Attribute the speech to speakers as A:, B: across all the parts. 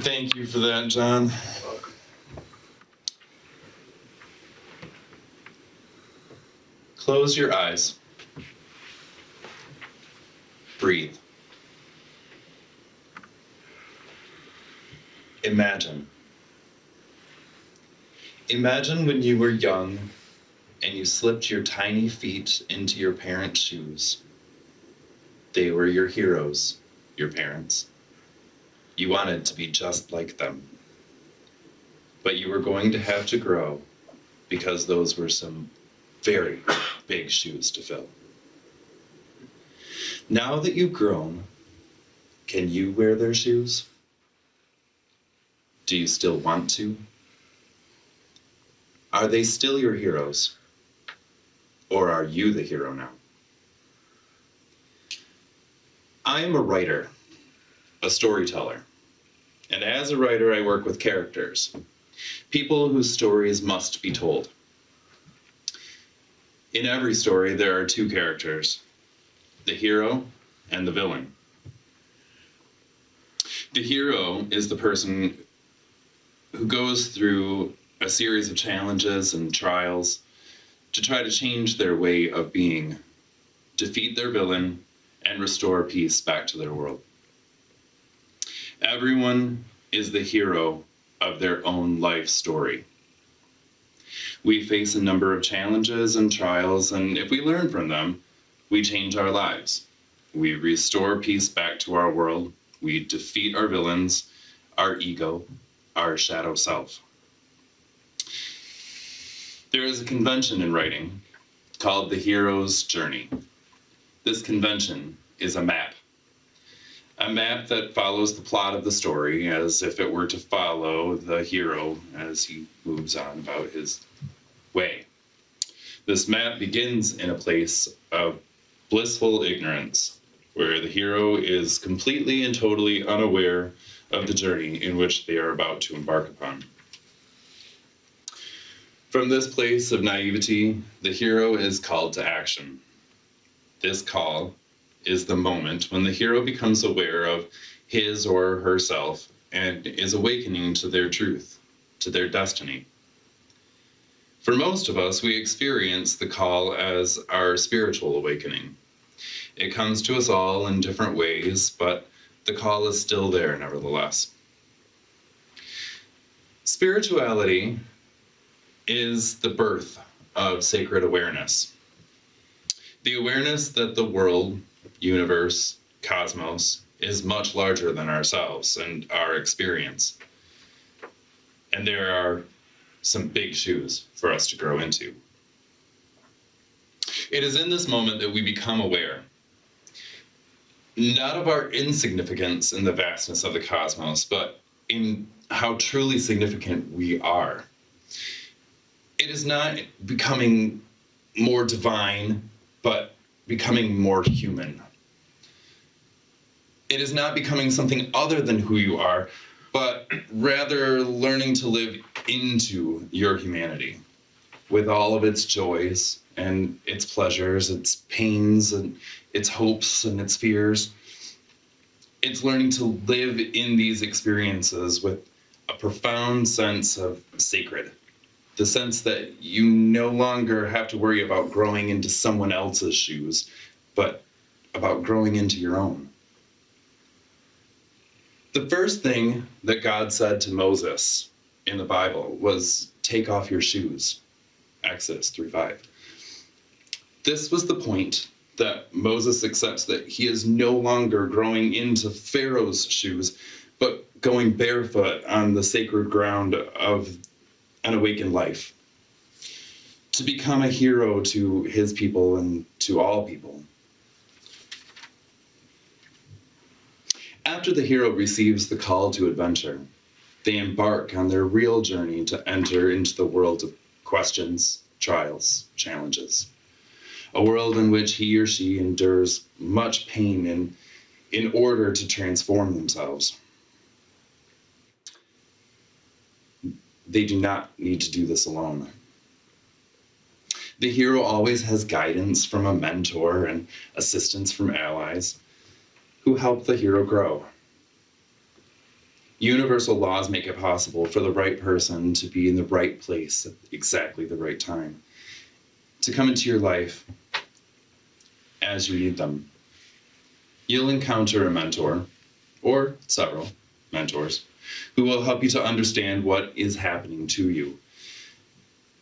A: Thank you for that, John. Close your eyes. Breathe. Imagine. Imagine when you were young and you slipped your tiny feet into your parents' shoes. They were your heroes, your parents. You wanted to be just like them. But you were going to have to grow because those were some very big shoes to fill. Now that you've grown, can you wear their shoes? Do you still want to? Are they still your heroes? Or are you the hero now? I am a writer, a storyteller. And as a writer, I work with characters, people whose stories must be told. In every story, there are two characters, the hero and the villain. The hero is the person who goes through a series of challenges and trials to try to change their way of being, defeat their villain, and restore peace back to their world. Everyone is the hero of their own life story. We face a number of challenges and trials, and if we learn from them, we change our lives. We restore peace back to our world. We defeat our villains, our ego, our shadow self. There is a convention in writing called the hero's journey. This convention is a map that follows the plot of the story as if it were to follow the hero as he moves on about his way. This map begins in a place of blissful ignorance, where the hero is completely and totally unaware of the journey in which they are about to embark upon. From this place of naivety, the hero is called to action. This call is the moment when the hero becomes aware of his or herself and is awakening to their truth, to their destiny. For most of us, we experience the call as our spiritual awakening. It comes to us all in different ways, but the call is still there nevertheless. Spirituality is the birth of sacred awareness. The awareness that the world, universe, cosmos is much larger than ourselves and our experience. And there are some big shoes for us to grow into. It is in this moment that we become aware, not of our insignificance in the vastness of the cosmos, but in how truly significant we are. It is not becoming more divine, but becoming more human. It is not becoming something other than who you are, but rather learning to live into your humanity with all of its joys and its pleasures, its pains and its hopes and its fears. It's learning to live in these experiences with a profound sense of sacred. The sense that you no longer have to worry about growing into someone else's shoes, but about growing into your own. The first thing that God said to Moses in the Bible was, "Take off your shoes," Exodus 3:5. This was the point that Moses accepts that he is no longer growing into Pharaoh's shoes, but going barefoot on the sacred ground of an awakened life, to become a hero to his people and to all people. After the hero receives the call to adventure, they embark on their real journey to enter into the world of questions, trials, challenges, a world in which he or she endures much pain in order to transform themselves. They do not need to do this alone. The hero always has guidance from a mentor and assistance from allies who help the hero grow. Universal laws make it possible for the right person to be in the right place at exactly the right time, to come into your life as you need them. You'll encounter a mentor, or several mentors, who will help you to understand what is happening to you.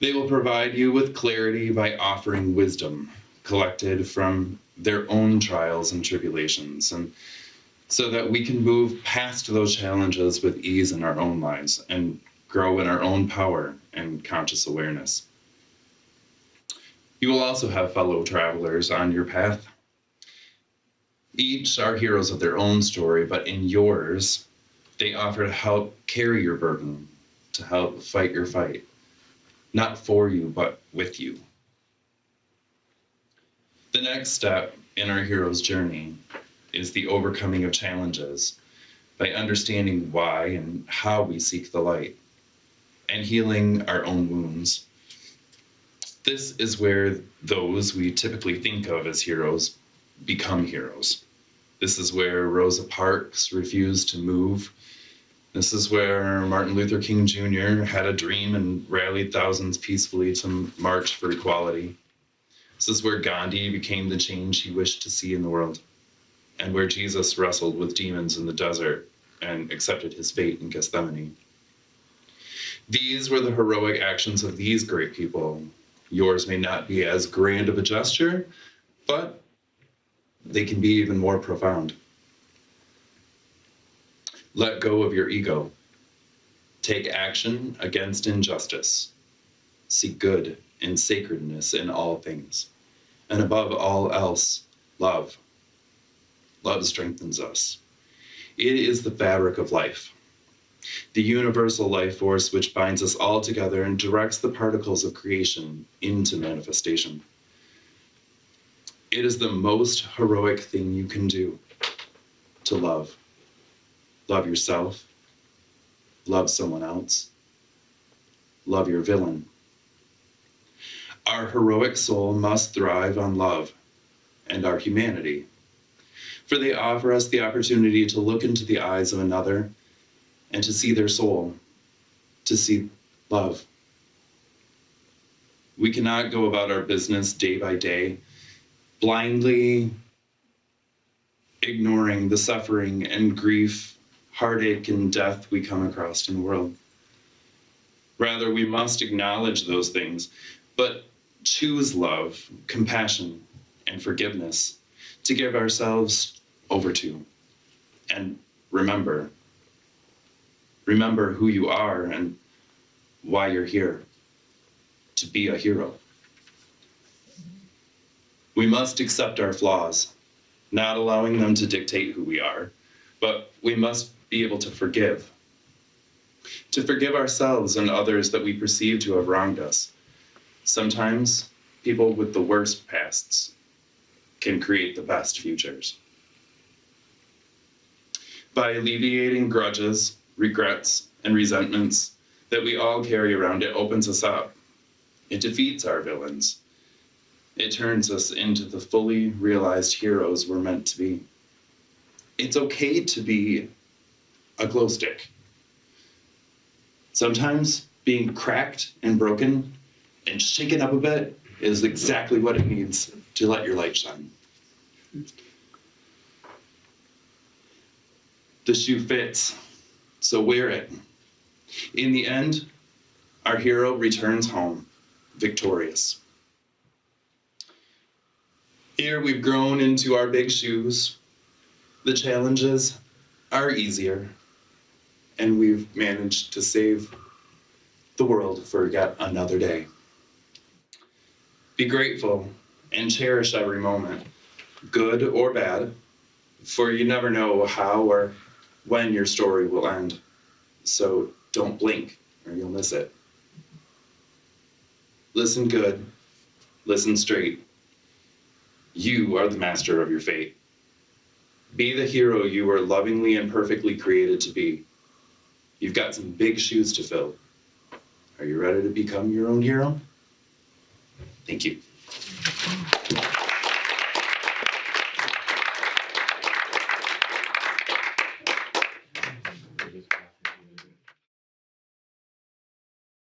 A: They will provide you with clarity by offering wisdom collected from their own trials and tribulations, and so that we can move past those challenges with ease in our own lives and grow in our own power and conscious awareness. You will also have fellow travelers on your path. Each are heroes of their own story, but in yours, they offer to help carry your burden, to help fight your fight. Not for you, but with you. The next step in our hero's journey is the overcoming of challenges by understanding why and how we seek the light and healing our own wounds. This is where those we typically think of as heroes become heroes. This is where Rosa Parks refused to move. This is where Martin Luther King Jr. had a dream and rallied thousands peacefully to march for equality. This is where Gandhi became the change he wished to see in the world, and where Jesus wrestled with demons in the desert and accepted his fate in Gethsemane. These were the heroic actions of these great people. Yours may not be as grand of a gesture, but they can be even more profound. Let go of your ego. Take action against injustice. Seek good and sacredness in all things. And above all else, love. Love strengthens us. It is the fabric of life, the universal life force which binds us all together and directs the particles of creation into manifestation. It is the most heroic thing you can do, to love. Love yourself. Love someone else. Love your villain. Our heroic soul must thrive on love and our humanity, for they offer us the opportunity to look into the eyes of another and to see their soul, to see love. We cannot go about our business day by day, blindly ignoring the suffering and grief, heartache and death we come across in the world. Rather, we must acknowledge those things, but choose love, compassion, and forgiveness to give ourselves over to. And remember who you are and why you're here, to be a hero. We must accept our flaws, not allowing them to dictate who we are, but we must be able to forgive ourselves and others that we perceive to have wronged us. Sometimes people with the worst pasts can create the best futures. By alleviating grudges, regrets, and resentments that we all carry around, it opens us up. It defeats our villains. It turns us into the fully realized heroes we're meant to be. It's okay to be a glow stick. Sometimes being cracked and broken and shaken up a bit is exactly what it needs to let your light shine. The shoe fits, so wear it. In the end, our hero returns home, victorious. Here we've grown into our big shoes. The challenges are easier, and we've managed to save the world for yet another day. Be grateful and cherish every moment, good or bad, for you never know how or when your story will end. So don't blink or you'll miss it. Listen good, listen straight. You are the master of your fate. Be the hero you were lovingly and perfectly created to be. You've got some big shoes to fill. Are you ready to become your own hero? Thank you.